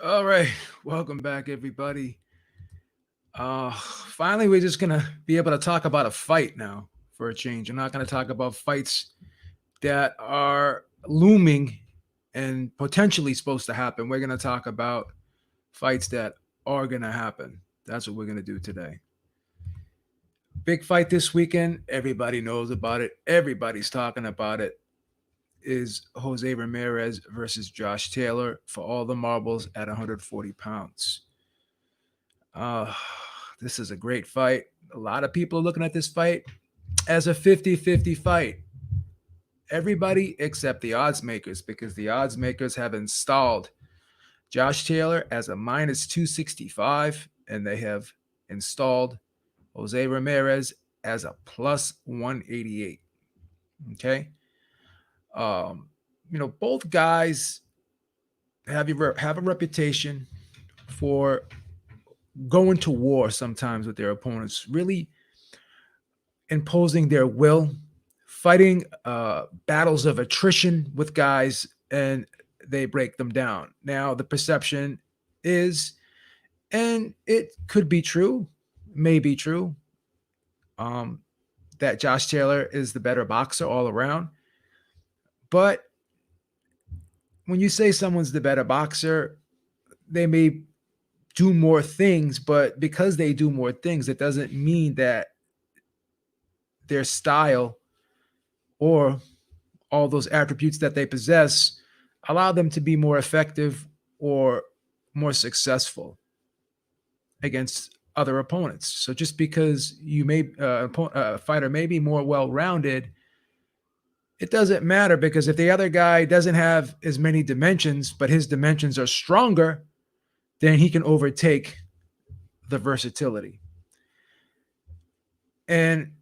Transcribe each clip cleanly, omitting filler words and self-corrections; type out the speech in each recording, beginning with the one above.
All right, welcome back, everybody. Finally, we're just gonna be able to talk about a fight now for a change. I'm not gonna talk about fights that are looming and potentially supposed to happen. We're gonna talk about fights that are gonna happen. That's what we're gonna do today. Big fight this weekend. Everybody knows about it. Everybody's talking about it. Is Jose Ramirez versus Josh Taylor for all the marbles at 140 pounds. Uh, this is a great fight. A lot of people are looking at this fight as a 50-50 fight. Everybody except the odds makers, because the odds makers have installed Josh Taylor as a minus 265, and they have installed Jose Ramirez as a plus 188. Okay. Um, both guys have a reputation for going to war sometimes with their opponents, really imposing their will, fighting battles of attrition with guys, and they break them down. Now, the perception is, and it could be true, may be true, um, that Josh Taylor is the better boxer all around. But when you say someone's the better boxer, they may do more things, but because they do more things, it doesn't mean that their style or all those attributes that they possess allow them to be more effective or more successful against other opponents. So just because a fighter may be more well-rounded, it doesn't matter, because if the other guy doesn't have as many dimensions, but his dimensions are stronger, then he can overtake the versatility. And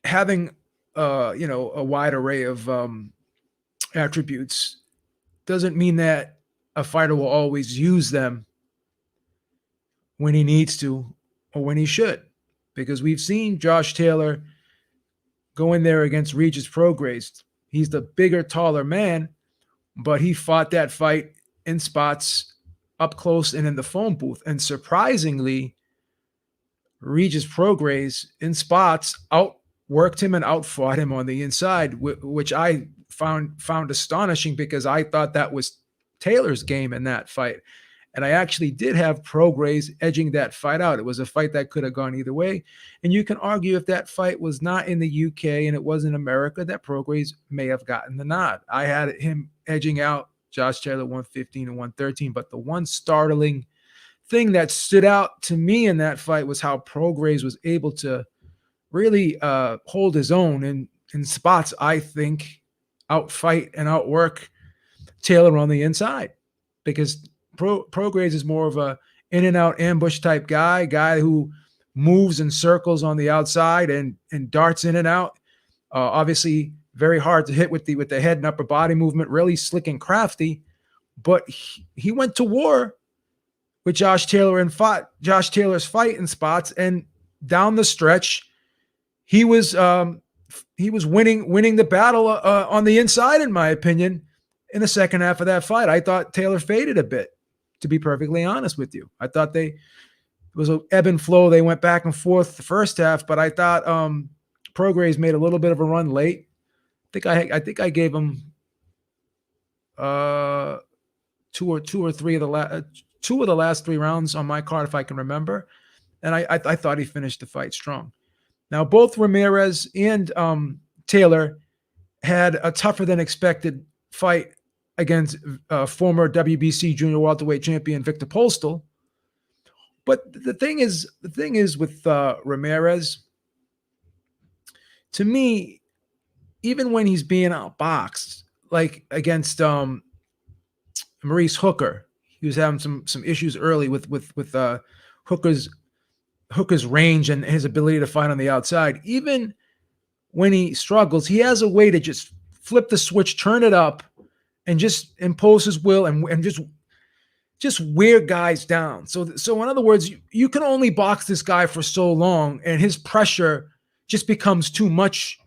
having a wide array of attributes doesn't mean that a fighter will always use them when he needs to or when he should, because we've seen Josh Taylor go in there against Regis Prograis. He's the bigger, taller man, but he fought that fight in spots up close and in the phone booth. And surprisingly, Regis Prograis in spots outworked him and outfought him on the inside, which I found astonishing, because I thought that was Taylor's game in that fight. And I actually did have Prograis edging that fight out. It was a fight that could have gone either way. And you can argue, if that fight was not in the UK and it was in America, that Prograis may have gotten the nod. I had him edging out Josh Taylor 115 and 113. But the one startling thing that stood out to me in that fight was how Prograis was able to really hold his own in spots, I think, outfight and outwork Taylor on the inside, because Prograis is more of a in and out ambush type guy who moves in circles on the outside and darts in and out. Obviously, very hard to hit with the head and upper body movement, really slick and crafty. But he went to war with Josh Taylor and fought Josh Taylor's fight in spots, and down the stretch, he was winning the battle on the inside, in my opinion. In the second half of that fight, I thought Taylor faded a bit, to be perfectly honest with you. I thought it was an ebb and flow. They went back and forth the first half, but I thought Prograis made a little bit of a run late. I think I gave him two or three of the last three rounds on my card, if I can remember. And I thought he finished the fight strong. Now, both Ramirez and Taylor had a tougher than expected fight against former WBC junior welterweight champion Victor Postal. But the thing is with Ramirez, to me, even when he's being outboxed, like against Maurice Hooker, he was having some issues early with Hooker's range and his ability to fight on the outside. Even when he struggles, he has a way to just flip the switch, turn it up, and just impose his will and just wear guys down. So in other words, you can only box this guy for so long, and his pressure just becomes too much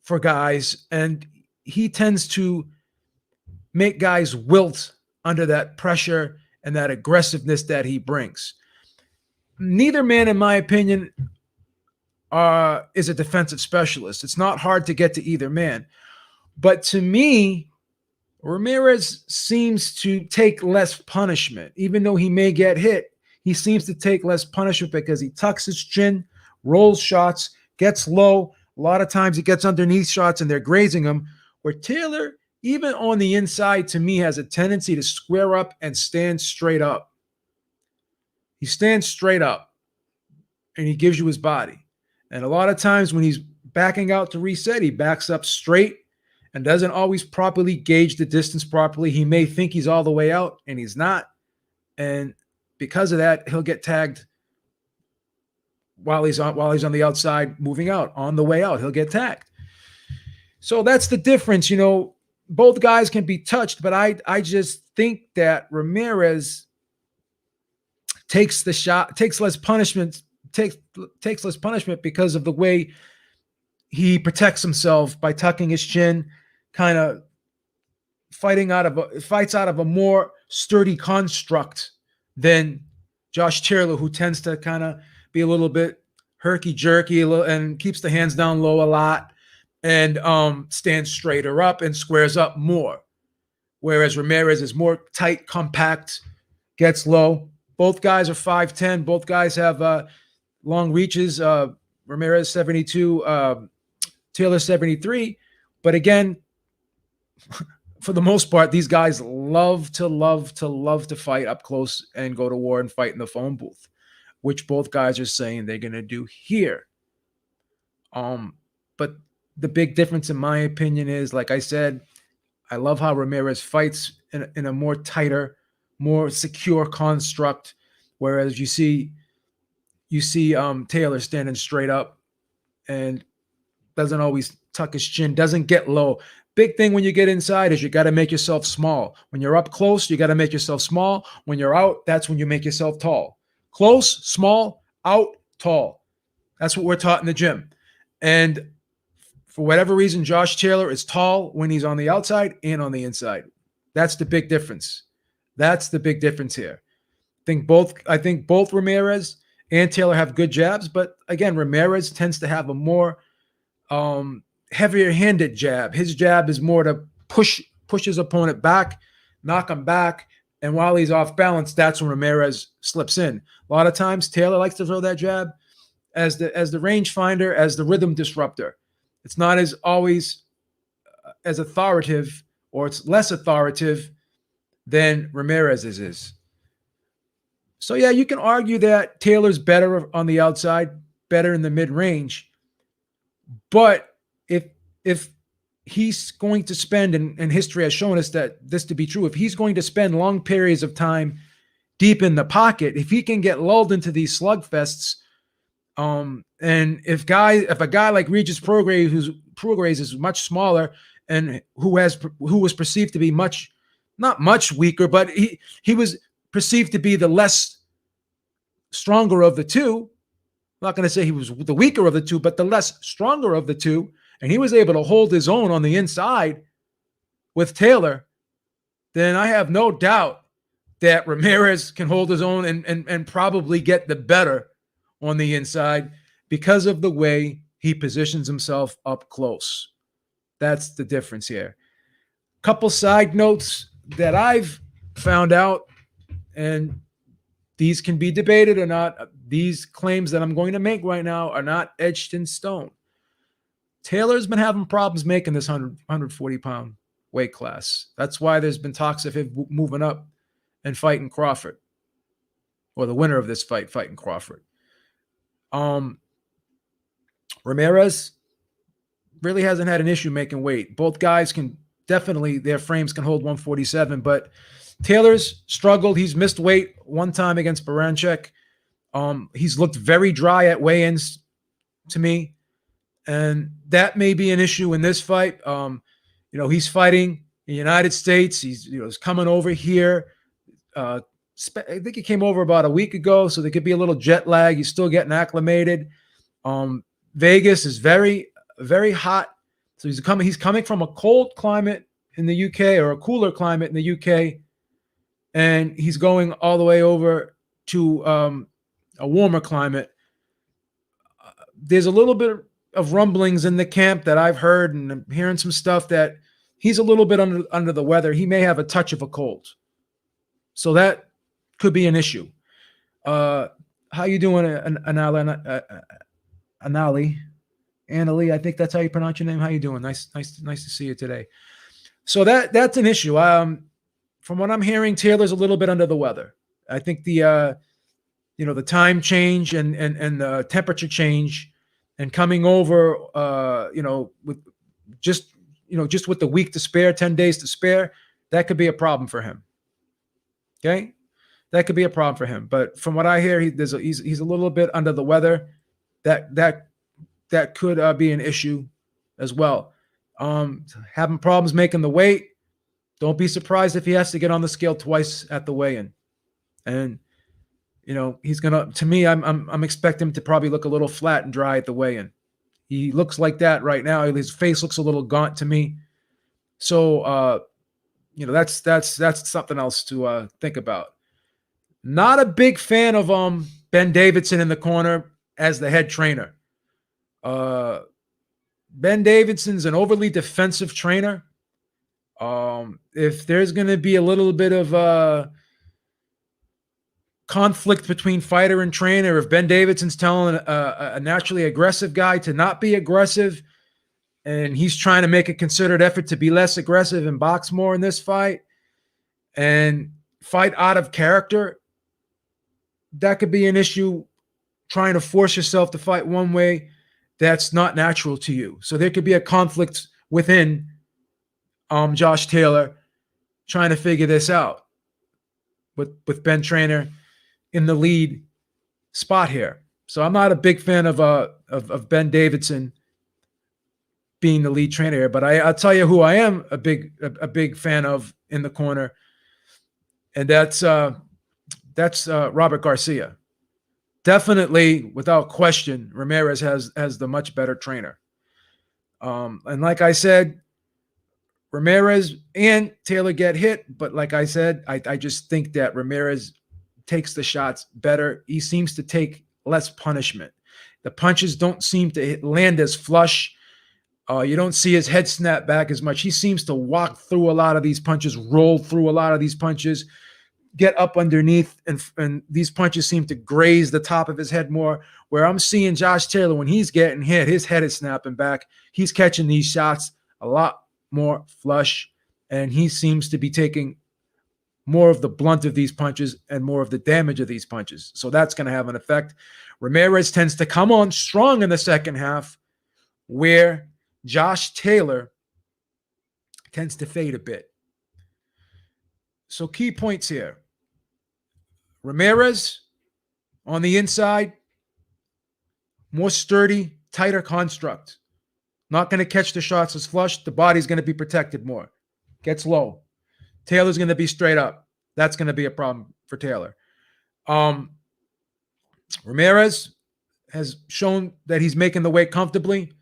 for guys, and he tends to make guys wilt under that pressure and that aggressiveness that he brings. Neither man, in my opinion, is a defensive specialist. It's not hard to get to either man. But to me, Ramirez seems to take less punishment. Even though he may get hit, he seems to take less punishment because he tucks his chin, rolls shots, gets low. A lot of times he gets underneath shots and they're grazing him. Where Taylor, even on the inside, to me, has a tendency to square up and stand straight up. He stands straight up and he gives you his body. And a lot of times when he's backing out to reset, he backs up straight and doesn't always properly gauge the distance properly. He may think he's all the way out and he's not. And because of that, he'll get tagged while he's on the outside moving out. On the way out, he'll get tagged. So that's the difference. You know, both guys can be touched, but I just think that Ramirez takes the shot, takes less punishment because of the way he protects himself by tucking his chin, kind of fights out of a more sturdy construct than Josh Taylor, who tends to kind of be a little bit herky-jerky and keeps the hands down low a lot and stands straighter up and squares up more. Whereas Ramirez is more tight, compact, gets low. Both guys are 5'10". Both guys have long reaches. Ramirez 72, Taylor 73. But again, for the most part, these guys love to fight up close and go to war and fight in the phone booth, which both guys are saying they're going to do here. But the big difference, in my opinion, is, like I said, I love how Ramirez fights in a more tighter, more secure construct, whereas you see Taylor standing straight up and doesn't always tuck his chin, doesn't get low. Big thing when you get inside is you got to make yourself small. When you're up close, you got to make yourself small. When you're out, that's when you make yourself tall. Close, small, out, tall. That's what we're taught in the gym. And for whatever reason, Josh Taylor is tall when he's on the outside and on the inside. That's the big difference. That's the big difference here. I think both Ramirez and Taylor have good jabs, but again, Ramirez tends to have a more heavier-handed jab. His jab is more to push his opponent back, knock him back, and while he's off balance, that's when Ramirez slips in. A lot of times, Taylor likes to throw that jab as the rangefinder, as the rhythm disruptor. It's not as always as authoritative, or it's less authoritative than Ramirez's is. So yeah, you can argue that Taylor's better on the outside, better in the mid-range. But if he's going to spend, and history has shown us that this to be true, if he's going to spend long periods of time deep in the pocket, if he can get lulled into these slugfests, and if a guy like Regis Prograis is much smaller and who was perceived to be not much weaker, but he was perceived to be the less stronger of the two. I'm not going to say he was the weaker of the two, but the less stronger of the two, and he was able to hold his own on the inside with Taylor, then I have no doubt that Ramirez can hold his own and probably get the better on the inside because of the way he positions himself up close. That's the difference here. Couple side notes that I've found out, and these can be debated or not. These claims that I'm going to make right now are not etched in stone. Taylor's been having problems making this 140-pound weight class. That's why there's been talks of him moving up and fighting Crawford, or the winner of this fight fighting Crawford. Ramirez really hasn't had an issue making weight. Both guys can definitely, their frames can hold 147, but Taylor's struggled. He's missed weight one time against Baranchek. He's looked very dry at weigh-ins to me, and that may be an issue in this fight. He's fighting in the United States. He's coming over here. I think he came over about a week ago, so there could be a little jet lag. He's still getting acclimated. Vegas is very, very hot, so he's coming from a cold climate in the UK, or a cooler climate in the UK. and he's going all the way over to a warmer climate. There's a little bit of rumblings in the camp that I've heard, and I'm hearing some stuff that he's a little bit under the weather. He may have a touch of a cold, so that could be an issue. How you doing, Anali? Annalie, I think that's how you pronounce your name. How you doing? Nice to see you today. So that's an issue. From what I'm hearing, Taylor's a little bit under the weather. I think the the time change and the temperature change and coming over, with just with the week to spare, 10 days to spare, that could be a problem for him. Okay, that could be a problem for him. But from what I hear, he's a little bit under the weather. That could be an issue as well. Having problems making the weight. Don't be surprised if he has to get on the scale twice at the weigh-in. And he's gonna. To me, I'm expecting him to probably look a little flat and dry at the weigh-in. He looks like that right now. His face looks a little gaunt to me. So that's something else to think about. Not a big fan of Ben Davidson in the corner as the head trainer. Ben Davidson's an overly defensive trainer. If there's going to be a little bit of conflict between fighter and trainer, if Ben Davidson's telling a naturally aggressive guy to not be aggressive, and he's trying to make a concerted effort to be less aggressive and box more in this fight and fight out of character, that could be an issue. Trying to force yourself to fight one way that's not natural to you. So there could be a conflict within Josh Taylor trying to figure this out with Ben Trainer in the lead spot here. So I'm not a big fan of Ben Davidson being the lead trainer here, but I'll tell you who I am a big fan of in the corner, and that's Robert Garcia. Definitely, without question, Ramirez has the much better trainer. And like I said, Ramirez and Taylor get hit, but like I said, I just think that Ramirez takes the shots better. He seems to take less punishment. The punches don't seem to land as flush. You don't see his head snap back as much. He seems to walk through a lot of these punches, roll through a lot of these punches, get up underneath, and these punches seem to graze the top of his head more. Where I'm seeing Josh Taylor, when he's getting hit, his head is snapping back. He's catching these shots a lot more flush, and he seems to be taking more of the blunt of these punches and more of the damage of these punches. So that's going to have an effect. Ramirez tends to come on strong in the second half, where Josh Taylor tends to fade a bit. So key points here. Ramirez on the inside, more sturdy, tighter construct. Not going to catch the shots as flush. The body's going to be protected more. Gets low. Taylor's going to be straight up. That's going to be a problem for Taylor. Ramirez has shown that he's making the weight comfortably.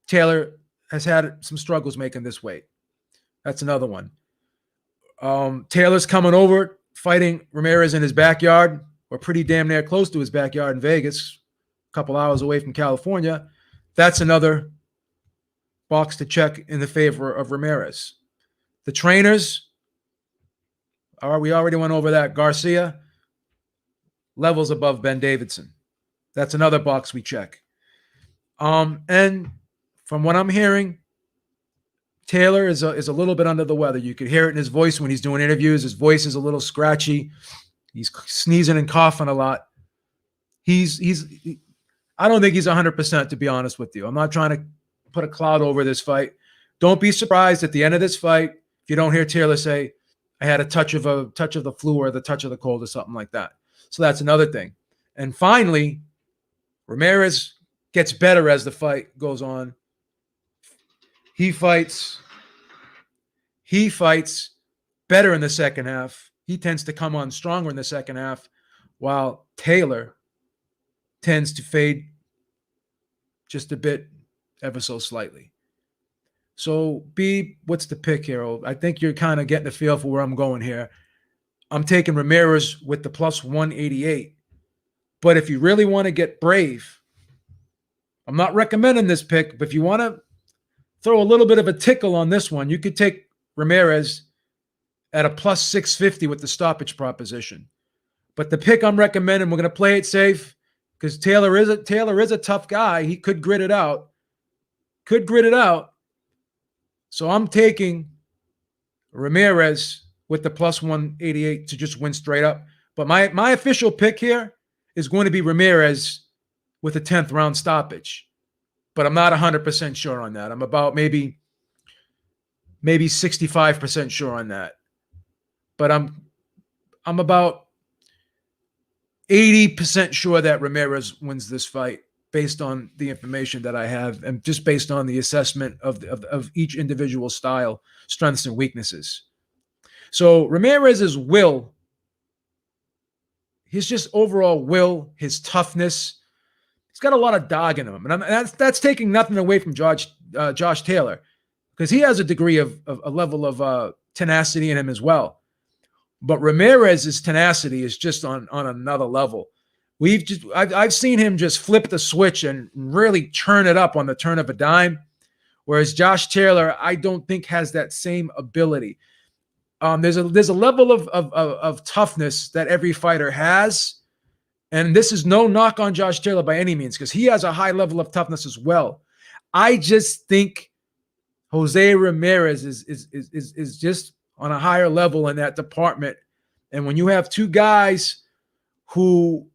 Taylor has had some struggles making this weight. That's another one. Taylor's coming over, fighting Ramirez in his backyard, or pretty damn near close to his backyard in Vegas, a couple hours away from California. That's another box to check in the favor of Ramirez. The trainers, we already went over that. Garcia, levels above Ben Davidson. That's another box we check. And from what I'm hearing, Taylor is a little bit under the weather. You could hear it in his voice when he's doing interviews. His voice is a little scratchy. He's sneezing and coughing a lot. I don't think he's 100%, to be honest with you. I'm not trying to put a cloud over this fight. Don't be surprised at the end of this fight if you don't hear Taylor say, I had a touch of the flu or the touch of the cold or something like that. So that's another thing. And finally, Ramirez gets better as the fight goes on. He fights better in the second half. He tends to come on stronger in the second half, while Taylor tends to fade just a bit, ever so slightly. So, Beeb, what's the pick here? I think you're kind of getting a feel for where I'm going here. I'm taking Ramirez with the plus 188. But if you really want to get brave, I'm not recommending this pick, but if you want to throw a little bit of a tickle on this one, you could take Ramirez at a plus 650 with the stoppage proposition. But the pick I'm recommending, we're going to play it safe because Taylor is a tough guy. He could grit it out. So I'm taking Ramirez with the plus 188 to just win straight up. But my official pick here is going to be Ramirez with a 10th round stoppage. But I'm not 100% sure on that. I'm about maybe 65% sure on that. But I'm about 80% sure that Ramirez wins this fight based on the information that I have and just based on the assessment of each individual style, strengths and weaknesses. So Ramirez's will, his just overall will, his toughness, he's got a lot of dog in him. And that's taking nothing away from Josh Taylor because he has a degree of a level of tenacity in him as well. But Ramirez's tenacity is just on another level. I've seen him just flip the switch and really turn it up on the turn of a dime, whereas Josh Taylor, I don't think has that same ability. There's a level of toughness that every fighter has, and this is no knock on Josh Taylor by any means because he has a high level of toughness as well. I just think Jose Ramirez is just on a higher level in that department. And when you have two guys who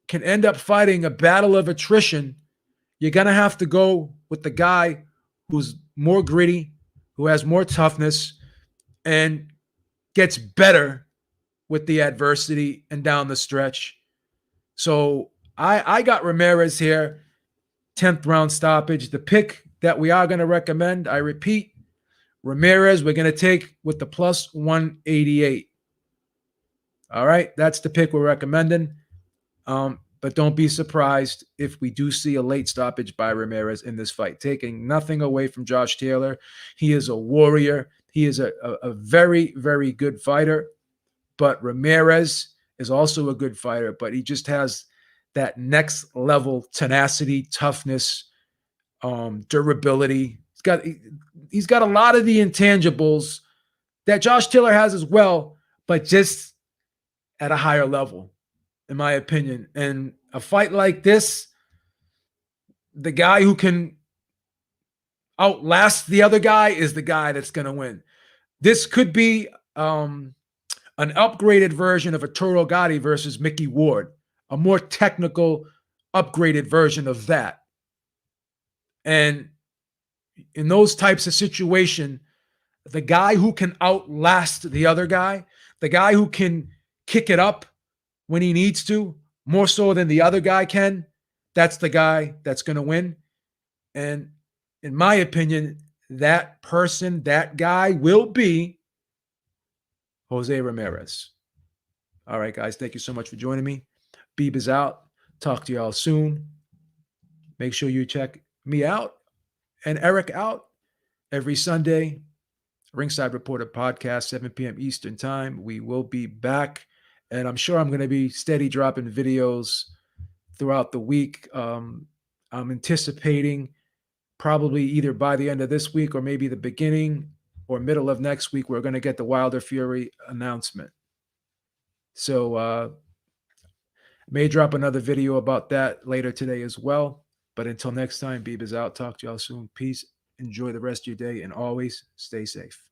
can end up fighting a battle of attrition, you're going to have to go with the guy who's more gritty, who has more toughness, and gets better with the adversity and down the stretch. So I got Ramirez here, 10th round stoppage. The pick that we are going to recommend, I repeat, Ramirez, we're going to take with the plus 188. All right, that's the pick we're recommending. But don't be surprised if we do see a late stoppage by Ramirez in this fight. Taking nothing away from Josh Taylor. He is a warrior. He is a very, very good fighter. But Ramirez is also a good fighter, but he just has that next level tenacity, toughness, durability. He's got a lot of the intangibles that Josh Taylor has as well, but just at a higher level, in my opinion. And a fight like this, the guy who can outlast the other guy is the guy that's going to win. This could be an upgraded version of a Toro Gotti versus Mickey Ward, a more technical, upgraded version of that. And in those types of situation, the guy who can outlast the other guy, the guy who can kick it up when he needs to, more so than the other guy can, that's the guy that's going to win. And in my opinion, that person, that guy will be Jose Ramirez. All right, guys, thank you so much for joining me. Beeb is out. Talk to y'all soon. Make sure you check me out and Eric out every Sunday. Ringside Reporter podcast, 7 p.m. Eastern time. We will be back, and I'm sure I'm going to be steady dropping videos throughout the week. I'm anticipating probably either by the end of this week or maybe the beginning or middle of next week, we're going to get the Wilder Fury announcement. So may drop another video about that later today as well. But until next time, Beeb is out. Talk to y'all soon. Peace. Enjoy the rest of your day, and always stay safe.